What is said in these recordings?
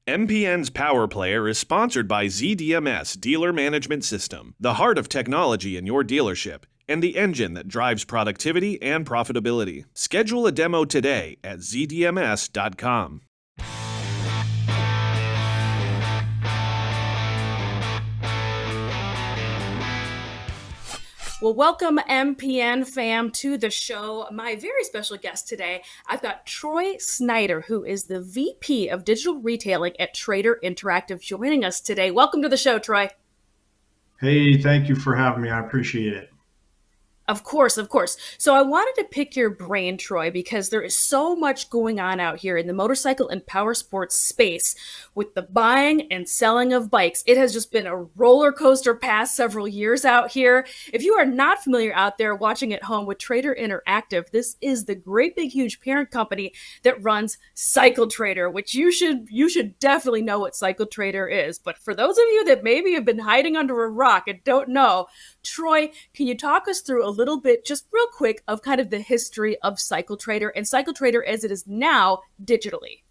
MPN's Power Player is sponsored by ZDMS Dealer Management System, the heart of technology in your dealership and the engine that drives productivity and profitability. Schedule a demo today at zdms.com. Well, welcome MPN fam to the show. My very special guest today, I've got Troy Snyder, who is the VP of Digital Retailing at Trader Interactive, joining us today. Welcome to the show, Troy. Hey, thank you for having me. I appreciate it. Of course, of course. So I wanted to pick your brain, Troy, because there is so much going on out here in the motorcycle and power sports space with the buying and selling of bikes. It has just been a roller coaster past several years out here. If you are not familiar out there watching at home with Trader Interactive, this is the great big huge parent company that runs Cycle Trader, which you should definitely know what Cycle Trader is. But for those of you that maybe have been hiding under a rock and don't know, Troy, can you talk us through a little bit, just real quick, of kind of the history of Cycle Trader and Cycle Trader as it is now digitally?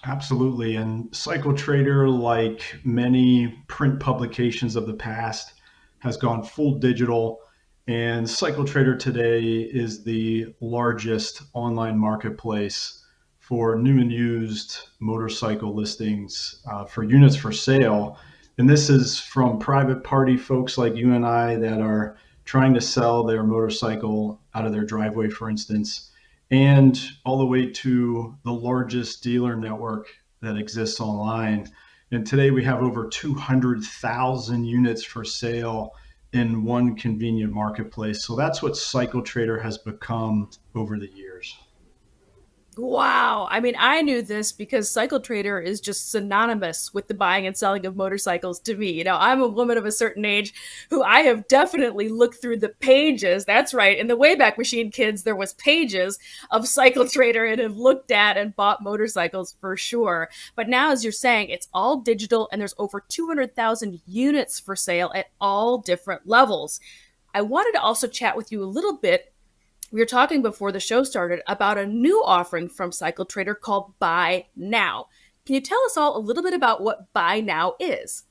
Absolutely. And Cycle Trader, like many print publications of the past, has gone full digital. And Cycle Trader today is the largest online marketplace for new and used motorcycle listings for units for sale. And this is from private party folks like you and I that are trying to sell their motorcycle out of their driveway, for instance, and all the way to the largest dealer network that exists online. And today we have over 200,000 units for sale in one convenient marketplace. So that's what Cycle Trader has become over the years. Wow. I mean, I knew this because Cycle Trader is just synonymous with the buying and selling of motorcycles to me. You know, I'm a woman of a certain age who I have definitely looked through the pages. That's right. In the Wayback Machine, kids, there was pages of Cycle Trader and have looked at and bought motorcycles for sure. But now, as you're saying, it's all digital and there's over 200,000 units for sale at all different levels. I wanted to also chat with you a little bit. We were talking before the show started about a new offering from Cycle Trader called Buy Now. Can you tell us all a little bit about what Buy Now is?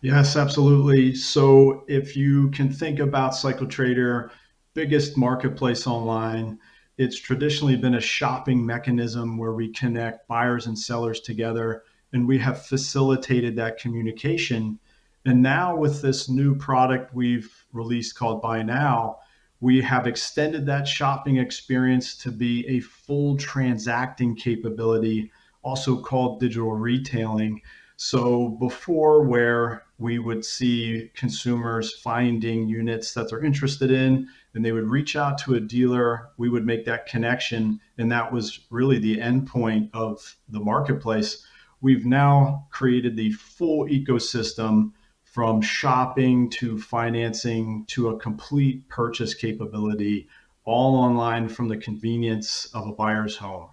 Yes, absolutely. So if you can think about Cycle Trader, biggest marketplace online, it's traditionally been a shopping mechanism where we connect buyers and sellers together, and we have facilitated that communication. And now with this new product we've released called Buy Now, we have extended that shopping experience to be a full transacting capability, also called digital retailing. So before, where we would see consumers finding units that they're interested in, and they would reach out to a dealer, we would make that connection, and that was really the end point of the marketplace. We've now created the full ecosystem from shopping to financing to a complete purchase capability, all online from the convenience of a buyer's home.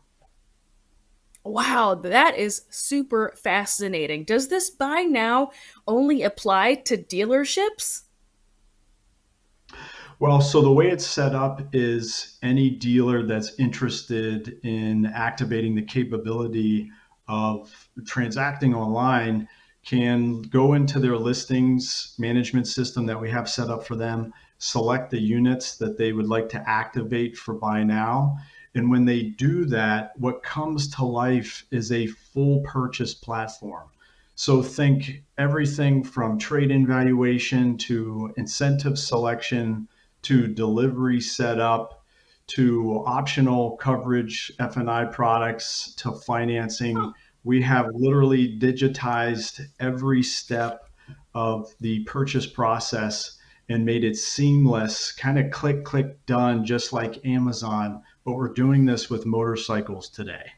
Wow, that is super fascinating. Does this Buy Now only apply to dealerships? Well, so the way it's set up is any dealer that's interested in activating the capability of transacting online can go into their listings management system that we have set up for them, select the units that they would like to activate for Buy Now. And when they do that, what comes to life is a full purchase platform. So think everything from trade-in valuation to incentive selection to delivery setup to optional coverage F&I products to financing. We have literally digitized every step of the purchase process and made it seamless, kind of click, click, done, just like Amazon. But we're doing this with motorcycles today.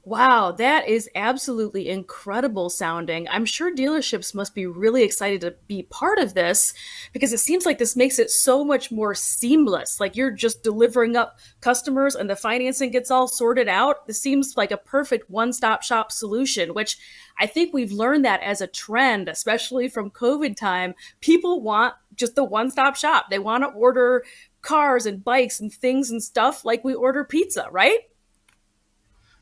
Wow, that is absolutely incredible sounding. I'm sure dealerships must be really excited to be part of this because it seems like this makes it so much more seamless. Like you're just delivering up customers and the financing gets all sorted out. This seems like a perfect one-stop shop solution, which I think we've learned that as a trend, especially from COVID time. People want just the one-stop shop. They want to order cars and bikes and things and stuff like we order pizza, right?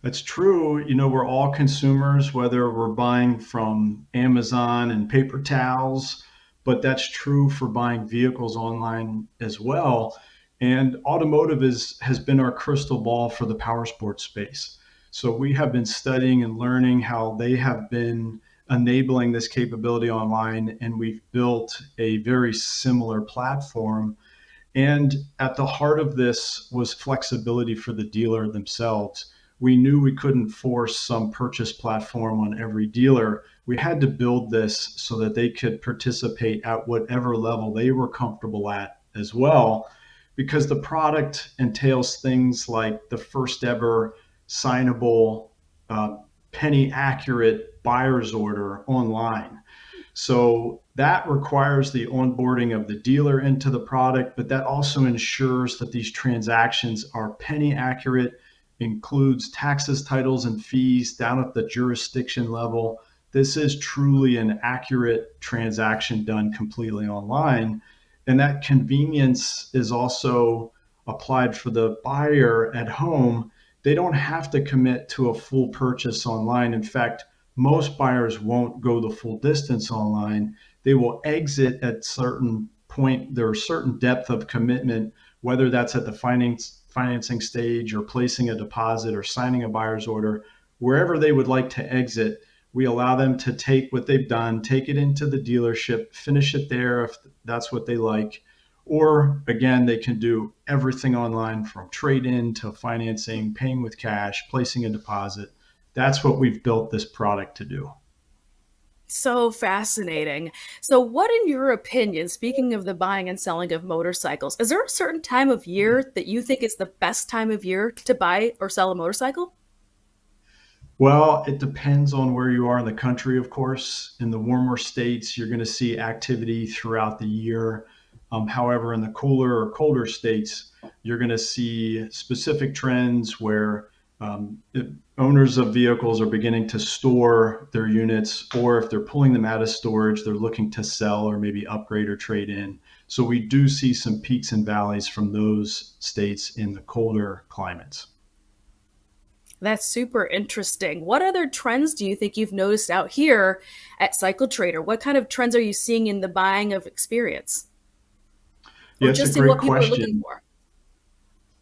That's true. We're all consumers, whether we're buying from Amazon and paper towels, but that's true for buying vehicles online as well. And automotive has been our crystal ball for the power sports space. So we have been studying and learning how they have been enabling this capability online, and we've built a very similar platform. And at the heart of this was flexibility for the dealer themselves. We knew we couldn't force some purchase platform on every dealer. We had to build this so that they could participate at whatever level they were comfortable at as well, because the product entails things like the first ever signable, uh, penny accurate buyer's order online. So that requires the onboarding of the dealer into the product, but that also ensures that these transactions are penny accurate, includes taxes, titles, and fees down at the jurisdiction level. This is truly an accurate transaction done completely online. And that convenience is also applied for the buyer at home. They don't have to commit to a full purchase online. In fact, most buyers won't go the full distance online. They will exit at certain point. There are certain depth of commitment, whether that's at the financing stage or placing a deposit or signing a buyer's order, wherever they would like to exit. We allow them to take what they've done, take it into the dealership, finish it there if that's what they like. Or again, they can do everything online from trade in to financing, paying with cash, placing a deposit. That's what we've built this product to do. So fascinating. So, what, in your opinion, speaking of the buying and selling of motorcycles, is there a certain time of year that you think is the best time of year to buy or sell a motorcycle? Well, it depends on where you are in the country, of course. In the warmer states, you're going to see activity throughout the year. However, in the cooler or colder states, you're going to see specific trends where owners of vehicles are beginning to store their units, or if they're pulling them out of storage, they're looking to sell or maybe upgrade or trade in. So we do see some peaks and valleys from those states in the colder climates. That's super interesting. What other trends do you think you've noticed out here at Cycle Trader? What kind of trends are you seeing in the buying of experience or Yeah, it's a just in great what people are looking question. for?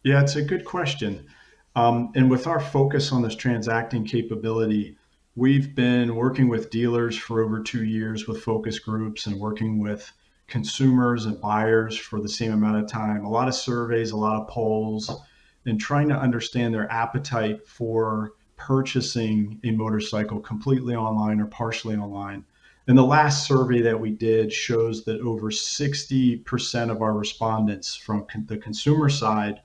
Yeah, it's a good question. And with our focus on this transacting capability, we've been working with dealers for over 2 years with focus groups and working with consumers and buyers for the same amount of time. A lot of surveys, a lot of polls, and trying to understand their appetite for purchasing a motorcycle completely online or partially online. And the last survey that we did shows that over 60% of our respondents from the consumer side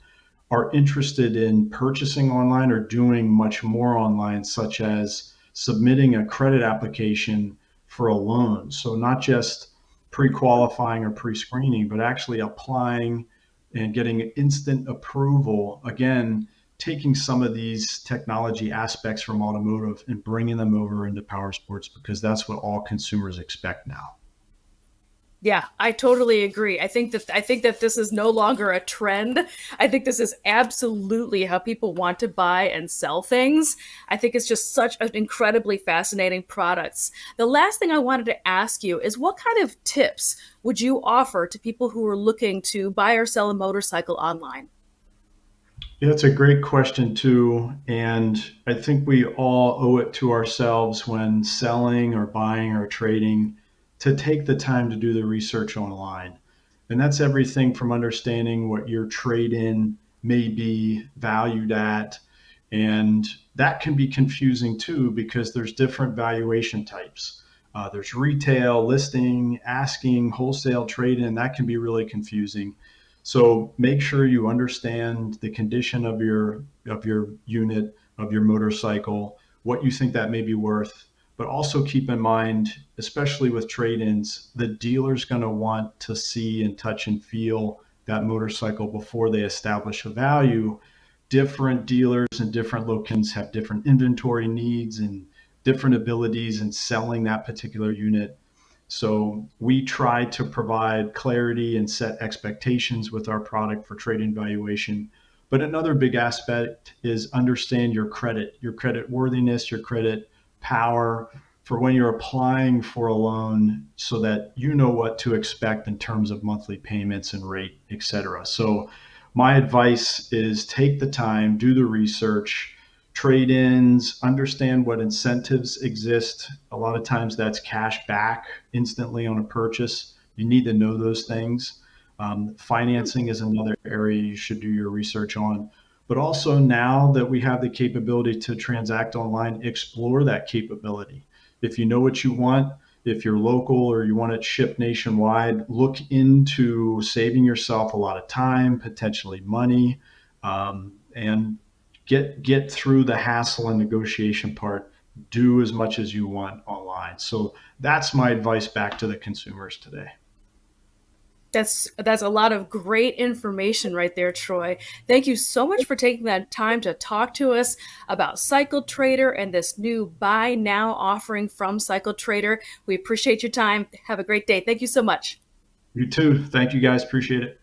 are interested in purchasing online or doing much more online, such as submitting a credit application for a loan. So, not just pre qualifying or pre screening, but actually applying and getting instant approval. Again, taking some of these technology aspects from automotive and bringing them over into power sports because that's what all consumers expect now. Yeah, I totally agree. I think that this is no longer a trend. I think this is absolutely how people want to buy and sell things. I think it's just such an incredibly fascinating product. The last thing I wanted to ask you is what kind of tips would you offer to people who are looking to buy or sell a motorcycle online? Yeah, it's a great question, too. And I think we all owe it to ourselves when selling or buying or trading to take the time to do the research online. And that's everything from understanding what your trade in may be valued at. And that can be confusing too, because there's different valuation types. There's retail, listing, asking, wholesale trade in. That can be really confusing. So make sure you understand the condition of your unit, of your motorcycle, what you think that may be worth. But also keep in mind, especially with trade-ins, the dealer's going to want to see and touch and feel that motorcycle before they establish a value. Different dealers and different locations have different inventory needs and different abilities in selling that particular unit. So we try to provide clarity and set expectations with our product for trade-in valuation, But another big aspect is understand your credit worthiness, your credit power for when you're applying for a loan so that you know what to expect in terms of monthly payments and rate, et cetera. So my advice is take the time, do the research, trade ins, understand what incentives exist. A lot of times that's cash back instantly on a purchase. You need to know those things. Financing is another area you should do your research on. But also, now that we have the capability to transact online, explore that capability. If you know what you want, if you're local or you want it shipped nationwide, look into saving yourself a lot of time, potentially money, and get through the hassle and negotiation part. Do as much as you want online. So that's my advice back to the consumers today. That's a lot of great information right there, Troy. Thank you so much for taking that time to talk to us about Cycle Trader and this new buy now offering from Cycle Trader. We appreciate your time. Have a great day. Thank you so much. You too. Thank you guys. Appreciate it.